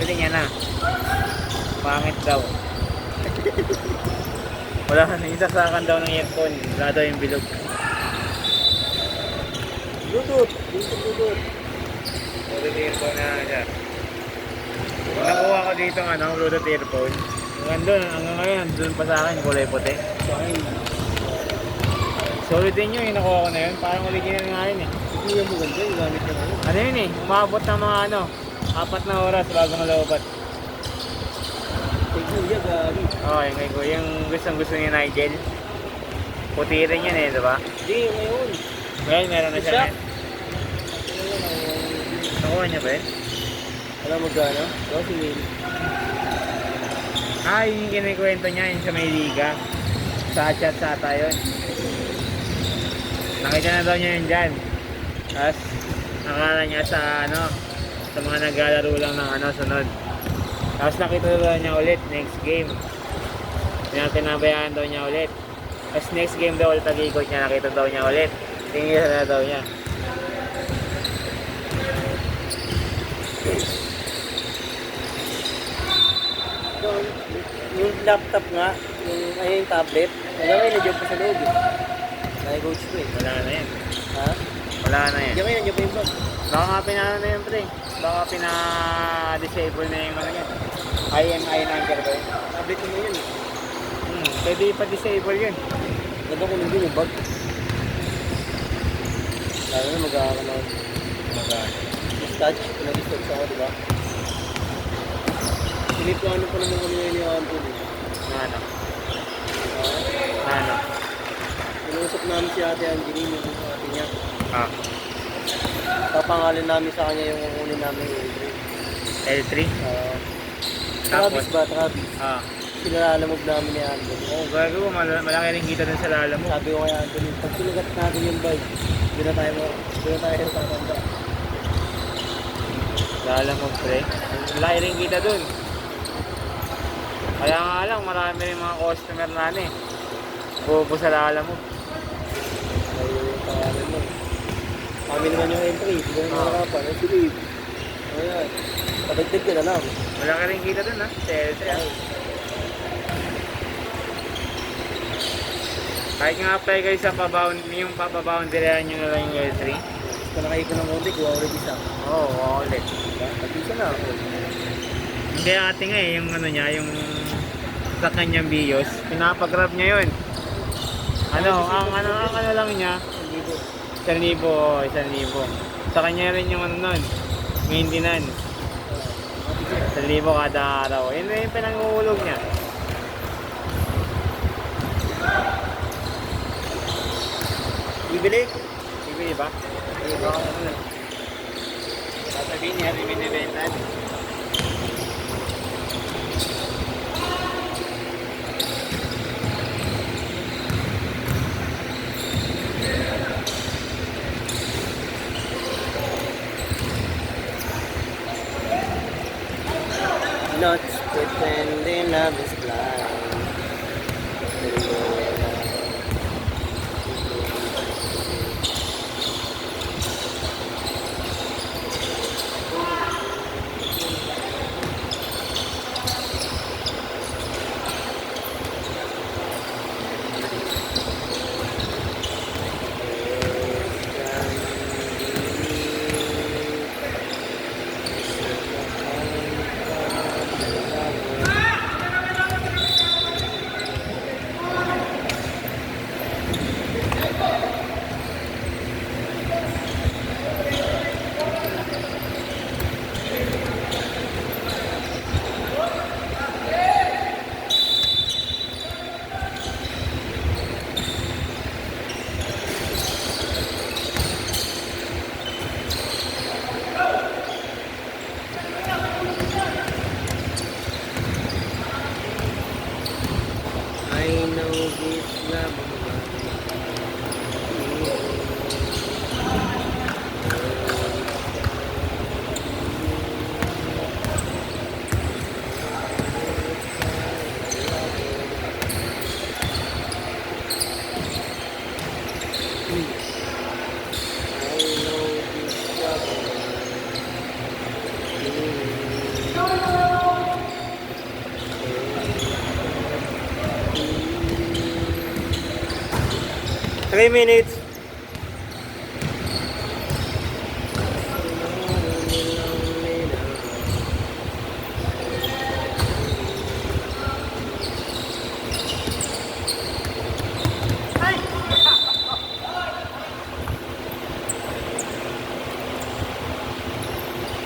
Bili niya na. Pangit daw. Wala ka na isasakan daw ng earphone. Wala daw yung bilog. Bluetooth. Bluetooth. Bluetooth earphone na siya. Kung nakuha ko dito ng ano, Bluetooth earphone. Hanggang ngayon, doon pa sa akin, kulay puti. Sa akin. Solid din yun, yung nakuha ko na yun. Parang original nga yun eh. Hindi yan maganda, yung gamit niya ngayon. Ano yun eh, umabot ng mga 4 na oras bago malawbat. Kay Kuya, gagi. Okay, kay Kuya, yung gusto niya Nigel. Puti rin yun eh, diba? Hindi, ngayon. Ngayon, meron na siya Siya? ngayon. Nakuha niya ba eh? Alam mo gano'n? Ito si Will. Yun yung kinikwento niya, yun sa may liga. Sa chat sa ata yun. Nakita na daw niya yun dyan. Tapos, nakala niya sa sa mga naglalaro lang ng sunod. Tapos nakita daw niya ulit, next game. Tinabayaan daw niya ulit. Tapos next game daw ulit pag-ikot niya, nakita daw niya ulit. Tingin na daw niya. Yung laptop nga, yung tablet, hanggang ngayon nandiyan pa sa loob eh. Nai-coach ko eh. Wala na yan. Ha? Wala na yan. Hanggang ngayon nandiyan pa yung vlog. Baka nga pinano na yun, pre. Baka pina-disable na yung IMI number ba yun? Tablet mo yun eh. Pwede pa-disable yun. Ganda ko nandun yung bag. Lalo na mag-aakalaw. Touch, nag-touch ako, diba? Piniplano pa naman kami ngayon yung Anton eh. Ano? Ano? Pinusap namin si Ate Angeline yung ate niya. Papangalan namin sa kanya yung kukunin namin yung L3? Travis ba? Travis. Sinalamog namin ni Anton. Gago, malaki rin kita dun sa lala mo. Sabi ko kay Anton, pag sinagat natin yung bike, doon na tayo tatanda. Lala mo, pre. Malaki rin kita dun. Kaya nga lang, marami rin mga customer na bubo sa lala mo. Ay, yung pangalan mo. Kami naman yung entry, hindi naman nakarapan. Ay, silip. Ayan. Padagdag ka na lang. Malaki rin kita dun, sa L3, Kahit nga apply kayo sa yung papaboundaryhan nyo na lang yung L3. Kung nakain ko ng konti, kuha ulit isa. Oo, ulit. Pag-isa na ako. Hindi ate nga yung niya, yung sa kanyang bios, pinapag-grab niya yun. Ang lang niya, 1,000. Sa kanya rin yung nun, maintenance. 1,000 kada araw. Yun na yung pinanguhulog niya. Ibili? Ibili ba? Ibili ba? Sasabihin niya, binibenta. Not pretending love is blind. Three minutes.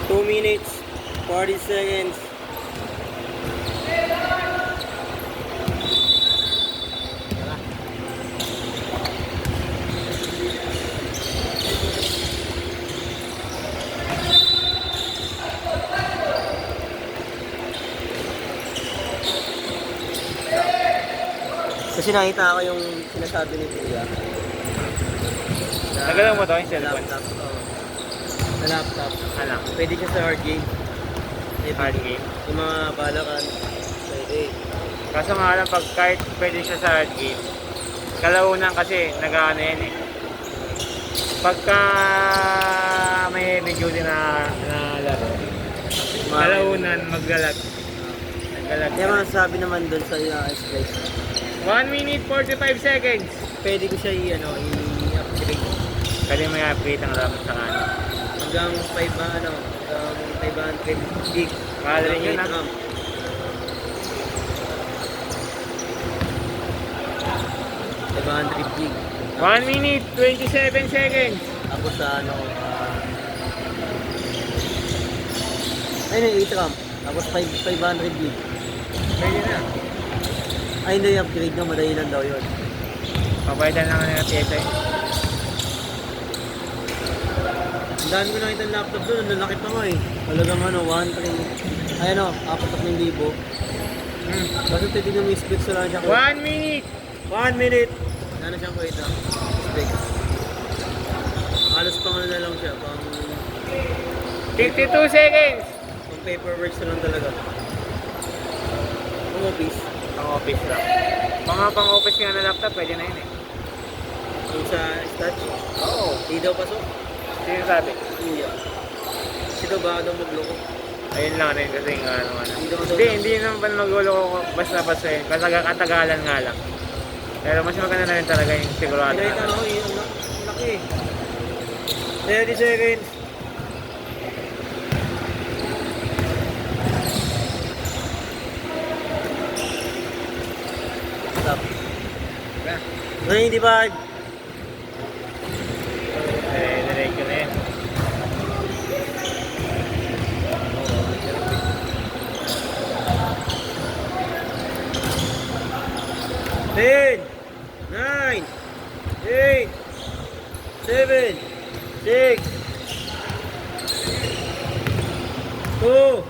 Two minutes, 40 seconds. Kasi nakita ko yung sinasabi ni Kuya. Nagalaw mo to yung Sa cellphone? laptop. Sa laptop. Ano? Pwede siya sa hard game. Hard game? Yung mga balakan. Pwede. Kaso nga lang, pag kahit pwede siya sa hard game, kalaunan kasi nag-ano yan eh. Pagka may heavy duty na laro, kalaunan maglalag. Naglalag. Kaya masasabi naman doon sa space. 1 minute 45 seconds. Pwede ko siya i-upgrade. Kali may upgrade ang RAM sa ano. Hanggang 500 gig. Mahal rin yun, Hanggang 8 ha? RAM. 500 gig. 1 minute 27 seconds. Tapos sa ayun yung 8 RAM. Tapos 500 gig. Pwede na. Ay hindi, upgrade na, madali lang daw yun. Pabaydan lang nila pyesa eh. Ang dami ko nakita ng laptop doon, ang lalaki pa nga eh. Talagang 1.3. Ay 4,000. Kasi titignan mo yung specs lang siya. 1 minute. 1 minute! Ano siyang kwenta? Specs. Halos pang ano na lang siya, pang 52 seconds. paperwork na lang talaga. Pang office. Pang office lang. Mga pang office nga na laptop, pwede na yun eh. Kung sa stats, Oo. di daw pasok. Sino sabi? Iya. Kasi daw baka daw magloko. Ayun lang rin kasi nga ano. Hindi naman daw- Hindi naman magulo ko basta-basta yun. Katagalan nga lang. Pero mas maganda na rin talaga yung sigurado. Pinakita na ako eh, ang laki eh. 30 seconds. Stop. 95. Diretso na yun. Ten, 9, 8, 7, 6, 2,